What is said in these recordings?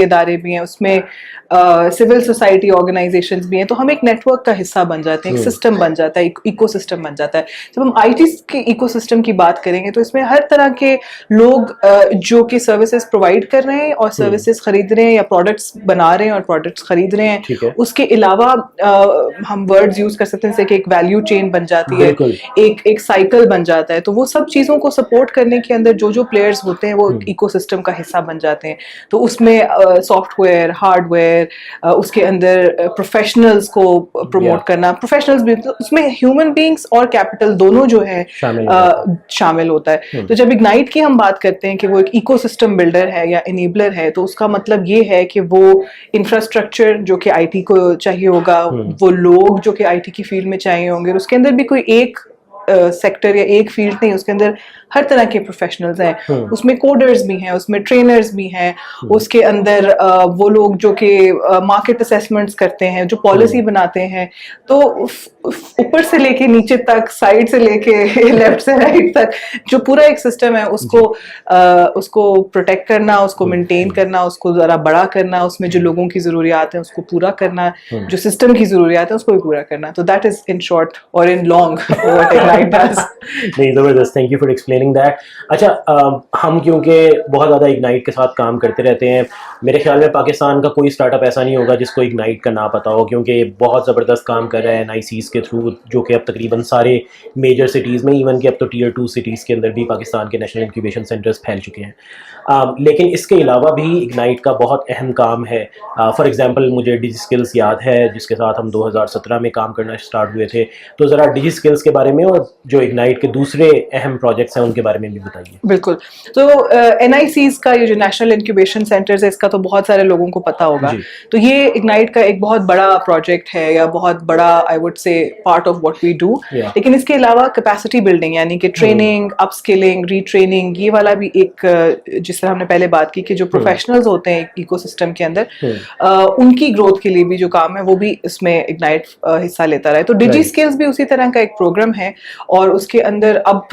इदारे भी हैं, उसमें सिविल सोसाइटी ऑर्गेनाइजेशंस भी हैं, तो हम एक नेटवर्क का हिस्सा बन जाते हैं, एक सिस्टम बन जाता है, एक इकोसिस्टम बन जाता है। जब हम आईटी के इकोसिस्टम की बात करेंगे तो इसमें हर तरह के लोग जो कि सर्विसेज प्रोवाइड कर रहे हैं और सर्विसेज खरीद रहे हैं या प्रोडक्ट्स बना रहे हैं और प्रोडक्ट्स खरीद रहे हैं, उसके अलावा हम वर्ड्स यूज कर सकते हैं जैसे कि एक वैल्यू चेन बन जाती है, एक साइकिल बन जाता है। तो वो सब चीजों को सपोर्ट करने के अंदर जो जो प्लेयर्स होते हैं वो इकोसिस्टम का हिस्सा बन जाते हैं। तो उसमें सॉफ्टवेयर, हार्डवेयर, उसके अंदर प्रोफेशनल्स को प्रमोट करना, प्रोफेशनल्स भी, तो उसमें ह्यूमन बीइंग्स और कैपिटल दोनों जो है शामिल होता है। तो जब इग्नाइट की हम बात करते हैं कि वो एक इकोसिस्टम बिल्डर है या इनेबलर है, तो उसका मतलब ये है कि वो इंफ्रास्ट्रक्चर जो कि आईटी को चाहिए होगा, वो लोग जो कि आईटी की फील्ड में चाहिए होंगे, उसके अंदर भी कोई एक सेक्टर या एक फील्ड नहीं, उसके अंदर हर तरह के प्रोफेशनल्स हैं, उसमें कोडर्स भी हैं, उसमें ट्रेनर्स भी हैं, उसके अंदर वो लोग जो कि मार्केट असेसमेंट्स करते हैं, जो पॉलिसी बनाते हैं। तो ऊपर से लेके नीचे तक, साइड से लेके लेफ्ट से राइट तक जो पूरा एक सिस्टम है, उसको प्रोटेक्ट करना, उसको मेंटेन करना, उसको जरा बड़ा करना, उसमें जो लोगों की जरूरियात है उसको पूरा करना, जो सिस्टम की जरूरियात है उसको भी पूरा करना। तो दैट इज इन शॉर्ट और in long what ignite does. नहीं, जबरदस्त, thank you for explaining that. अच्छा, हम क्योंकि बहुत ज़्यादा इग्नाइट के साथ काम करते रहते हैं, मेरे ख्याल में पाकिस्तान का कोई स्टार्टअप ऐसा नहीं होगा जिसको इग्नाइट का ना पता हो, क्योंकि ये बहुत ज़बरदस्त काम कर रहा है NICs के थ्रू, जो कि अब तकरीबन सारे मेजर सिटीज़ में, इवन कि अब तो Tier 2 सिटीज़ के अंदर भी पाकिस्तान के नेशनल इंक्यूबेशन सेंटर्स फैल चुके हैं। लेकिन इसके अलावा भी इग्नाइट का बहुत अहम काम है। फॉर एग्जांपल मुझे डिजी स्किल्स याद है, जिसके साथ हम 2017 में काम करना स्टार्ट हुए थे। तो ज़रा डिजी स्किल्स के बारे में और जो इग्नाइट के दूसरे अहम प्रोजेक्ट्स हैं उनके बारे में भी बताइए। बिल्कुल। तो NICs का ये जो नेशनल इंक्यूबेशन सेंटर्स है, इसका तो बहुत सारे लोगों को पता होगा। तो ये इग्नाइट का एक बहुत बड़ा प्रोजेक्ट है या बहुत बड़ा, I would say, part of what we do. लेकिन इसके अलावा कैपेसिटी बिल्डिंग यानी कि ट्रेनिंग, अपस्किलिंग, रीट्रेनिंग, ये वाला भी एक, जिस तरह हमने पहले बात की कि जो प्रोफेशनल्स होते हैं इकोसिस्टम के अंदर, उनकी ग्रोथ के लिए भी जो काम है वो भी इसमें इग्नाइट हिस्सा लेता रहा है। तो डिजी स्किल्स भी उसी तरह का एक प्रोग्राम है और उसके अंदर अब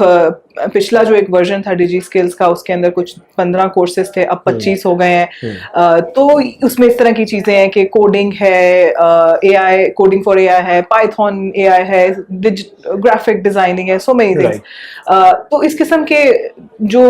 पिछला जो एक वर्जन था डिजी स्किल्स का, उसके अंदर कुछ 15 कोर्सेज थे, अब 25 हो गए हैं। तो उसमें इस तरह की चीजें हैं कि कोडिंग है, AI, कोडिंग फॉर AI है, पाइथन AI है, ग्राफिक डिजाइनिंग है, सो मेनी थिंग्स। तो इस किस्म के जो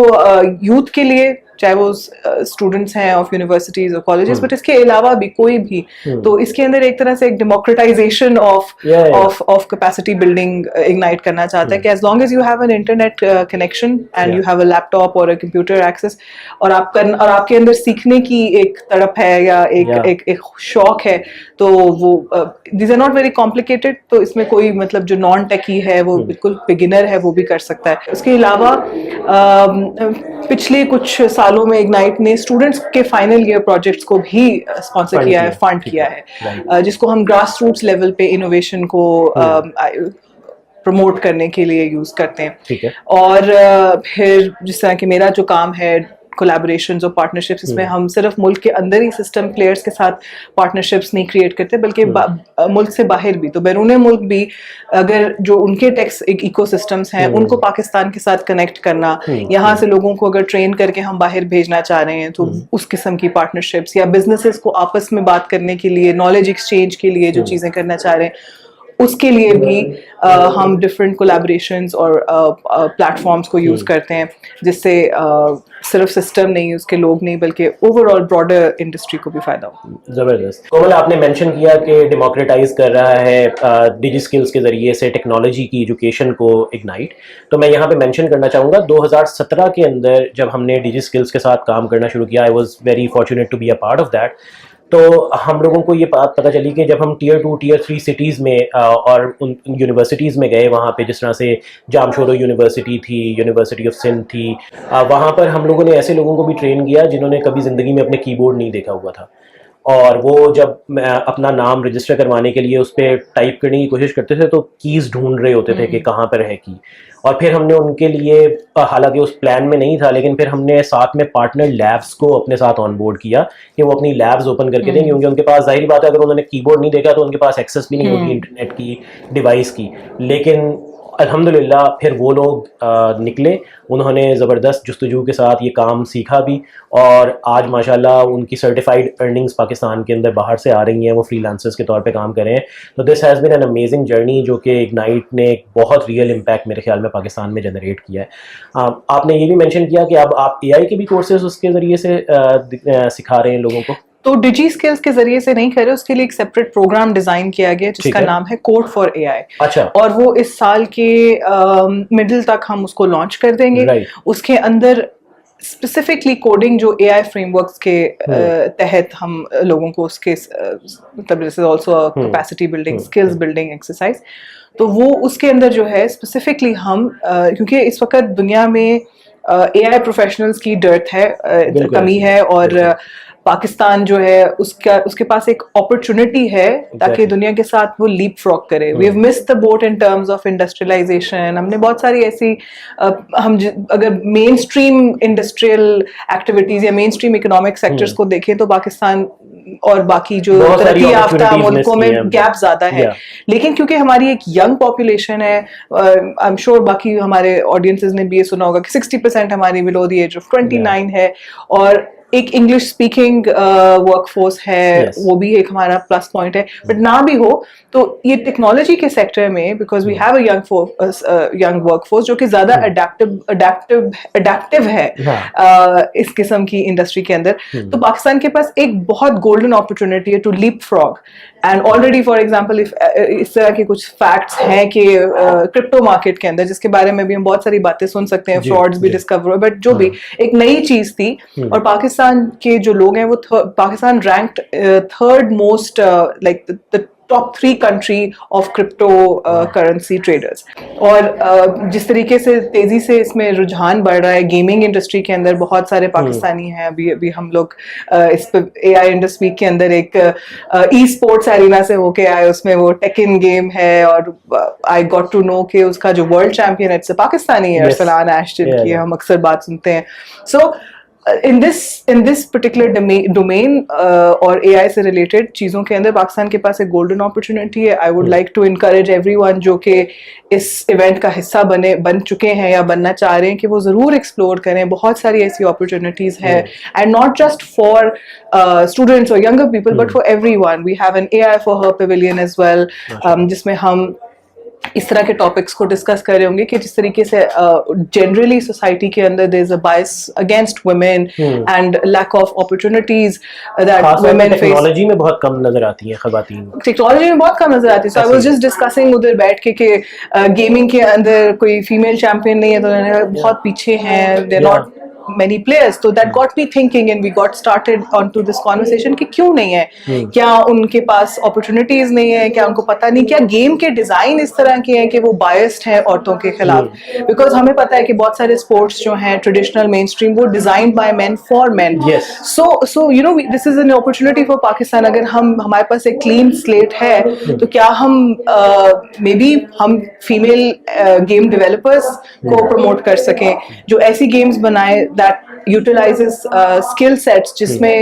यूथ के लिए, चाहे वो स्टूडेंट्स हैं ऑफ यूनिवर्सिटीज और कॉलेजेस, बट इसके अलावा भी कोई भी, तो इसके अंदर एक तरह से एक democratization of capacity building Ignite करना चाहता है कि as long as you have an internet connection and you have a laptop और अ कंप्यूटर एक्सेस, और आपके अंदर सीखने की एक तड़प है या एक शौक है, तो वो these are not very complicated. तो इसमें कोई, मतलब जो नॉन टेकी है, वो बिल्कुल बिगिनर है, वो भी कर सकता है। उसके अलावा पिछले कुछ सालों में इग्नाइट ने स्टूडेंट्स के फाइनल ईयर प्रोजेक्ट्स को भी स्पॉन्सर किया है, फंड किया है, जिसको हम ग्रास रूट्स लेवल पे इनोवेशन को प्रमोट करने के लिए यूज करते हैं। और फिर जिस तरह के मेरा जो काम है, कोलैबोरेशंस और पार्टनरशिप्स, इसमें हम सिर्फ मुल्क के अंदर ही सिस्टम प्लेयर्स के साथ पार्टनरशिप्स नहीं क्रिएट करते, बल्कि मुल्क से बाहर भी, तो बैरून मुल्क भी, अगर जो उनके टेक्स इकोसिस्टम्स हैं उनको पाकिस्तान के साथ कनेक्ट करना, यहाँ से लोगों को अगर ट्रेन करके हम बाहर भेजना चाह रहे हैं, तो उस किस्म की पार्टनरशिप्स, या बिजनेसेस को आपस में बात करने के लिए, नॉलेज एक्सचेंज के लिए जो चीजें करना चाह रहे हैं, उसके लिए भी हम डिफरेंट कोलैबोरेशंस और प्लेटफॉर्म्स को यूज करते हैं, जिससे सिर्फ सिस्टम नहीं, उसके लोग नहीं, बल्कि ओवरऑल ब्रॉडर इंडस्ट्री को भी फायदा हो। जबरदस्त। कोमल, आपने मेंशन किया कि डेमोक्रेटाइज कर रहा है डिजी स्किल्स के जरिए से टेक्नोलॉजी की एजुकेशन को इग्नाइट। तो मैं यहाँ पे मेंशन करना चाहूँगा, 2017 के अंदर जब हमने डिजी स्किल्स के साथ काम करना शुरू किया, I was very fortunate to be a part of that. तो हम लोगों को ये बात पता चली कि जब हम Tier 2, Tier 3 सिटीज़ में और उन यूनिवर्सिटीज़ में गए, वहाँ पे जिस तरह से जामशोरो यूनिवर्सिटी थी, यूनिवर्सिटी ऑफ सिंध थी, वहाँ पर हम लोगों ने ऐसे लोगों को भी ट्रेन किया जिन्होंने कभी ज़िंदगी में अपने कीबोर्ड नहीं देखा हुआ था, और वो जब अपना नाम रजिस्टर करवाने के लिए उस पर टाइप करने की कोशिश करते थे तो कीज़ ढूंढ रहे होते थे कि कहाँ पर है की। और फिर हमने उनके लिए, हालांकि उस प्लान में नहीं था, लेकिन फिर हमने साथ में पार्टनर लैब्स को अपने साथ ऑन बोर्ड किया कि वो अपनी लैब्स ओपन करके दें, क्योंकि उनके पास, जाहिर बात है, अगर उन्होंने कीबोर्ड नहीं देखा तो उनके पास एक्सेस भी नहीं होगी इंटरनेट की, डिवाइस की। लेकिन अल्हम्दुलिल्लाह फिर वो लोग निकले, उन्होंने ज़बरदस्त जुस्तजू के साथ ये काम सीखा भी, और आज माशाल्लाह उनकी सर्टिफाइड अर्निंग्स पाकिस्तान के अंदर बाहर से आ रही हैं, वो फ्रीलांसर्स के तौर पे काम कर रहे हैं। तो this has been an amazing journey, जो कि इग्नाइट ने एक बहुत रियल इम्पैक्ट मेरे ख्याल में पाकिस्तान में जनरेट किया है। आपने ये भी मेंशन किया कि अब आप AI के भी कोर्सेज उसके ज़रिए से सिखा रहे हैं लोगों को। तो डिजी स्किल्स के जरिए से नहीं कर रहे, उसके लिए एक सेपरेट प्रोग्राम डिजाइन किया गया जिसका नाम है कोड फॉर AI। अच्छा। और वो इस साल के मिडिल तक हम उसको लॉन्च कर देंगे। उसके अंदर स्पेसिफिकली कोडिंग जो AI फ्रेमवर्क्स के तहत हम लोगों को उसके मतलब this is also capacity building, skills building exercise. तो वो उसके अंदर जो है स्पेसिफिकली हम क्योंकि इस वक्त दुनिया में AI प्रोफेशनल्स की डर्थ है, कमी है, और पाकिस्तान जो है उसके पास एक अपॉर्चुनिटी है ताकि दुनिया के साथ वो लीप फ्रॉग करे। We have missed the boat in terms of industrialization. हमने बहुत सारी ऐसी अगर मेन स्ट्रीम इंडस्ट्रियल एक्टिविटीज या मेन स्ट्रीम इकोनॉमिक सेक्टर्स को देखें तो पाकिस्तान और बाकी जो तरक्की याफ्ता मुल्कों में गैप ज्यादा है। लेकिन क्योंकि हमारी एक यंग पॉपुलेशन है, आई एम श्योर बाकी हमारे ऑडियंसेस ने भी ये सुना होगा कि 60% हमारी बिलो द एज ऑफ 29 है, और एक इंग्लिश स्पीकिंग वर्कफोर्स है, वो भी एक हमारा प्लस पॉइंट है। बट ना भी हो तो ये टेक्नोलॉजी के सेक्टर में because we have a young workforce जो कि ज्यादा अडेप्टिव है इस किस्म की इंडस्ट्री के अंदर, तो पाकिस्तान के पास एक बहुत गोल्डन अपॉर्चुनिटी है to leapfrog. And already for example इस तरह के कुछ फैक्ट्स हैं कि क्रिप्टो मार्केट के अंदर, जिसके बारे में भी हम बहुत सारी बातें सुन सकते हैं, फ्रॉड्स भी डिस्कवर हुए, बट जो भी एक नई चीज थी, और पाकिस्तान के जो लोग हैं वो Pakistan ranked third most like the top 3 country of crypto currency traders. और जिस तरीके से तेजी से इसमें रुझान बढ़ रहा है गेमिंग इंडस्ट्री के अंदर, बहुत सारे पाकिस्तानी हैं। अभी हम लोग इस पे AI इंडस्ट्री के अंदर एक ई स्पोर्ट्स एरिना से होके आए, उसमें वो टेकिन गेम है, और आई गॉट टू नो कि उसका जो वर्ल्ड चैंपियन है पाकिस्तानी है, अरसलान एश्टन की हम अक्सर बात सुनते हैं। सो in this particular domain और AI से related चीज़ों के अंदर पाकिस्तान के पास एक golden opportunity है। I would like to encourage everyone जो कि इस event का हिस्सा बन चुके हैं या बनना चाह रहे हैं कि वो ज़रूर explore करें। बहुत सारी ऐसी opportunities हैं, and not just for students or younger people but for everyone. We have an AI for Her pavilion as well, जिसमें हम इस तरह के टॉपिक्स को डिस्कस कर रहे होंगे कि जिस तरीके से जनरली सोसाइटी के अंदर there is a bias against women and lack of opportunities that women face. Technology में बहुत कम नजर आती हैं खवातीन, टेक्नोलॉजी में बहुत कम नजर आती है। सो आई वाज जस्ट डिस्कसिंग उधर बैठ के कि गेमिंग के अंदर कोई फीमेल चैंपियन नहीं है, तो उन्होंने बहुत पीछे हैं, they are not many players, so that got me thinking and we got started onto this conversation कि क्यों नहीं है, क्या उनके पास opportunities नहीं है, क्या उनको पता नहीं, क्या गेम के डिजाइन इस तरह के हैं कि वो biased हैं औरतों के खिलाफ। because हमें पता है कि बहुत सारे sports जो हैं traditional mainstream वो designed by men for men। yes, so you know this is an opportunity for Pakistan। अगर हमारे पास एक clean slate है तो क्या हम maybe हम female game developers को promote कर सकें जो ऐसी games बनाए that utilizes skill sets जिसमें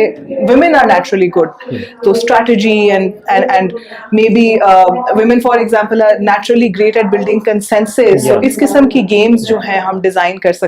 women are naturally good, तो strategy and maybe women for example are naturally great at building consensus। so इस किस्म की games जो हैं हम डिजाइन कर सकते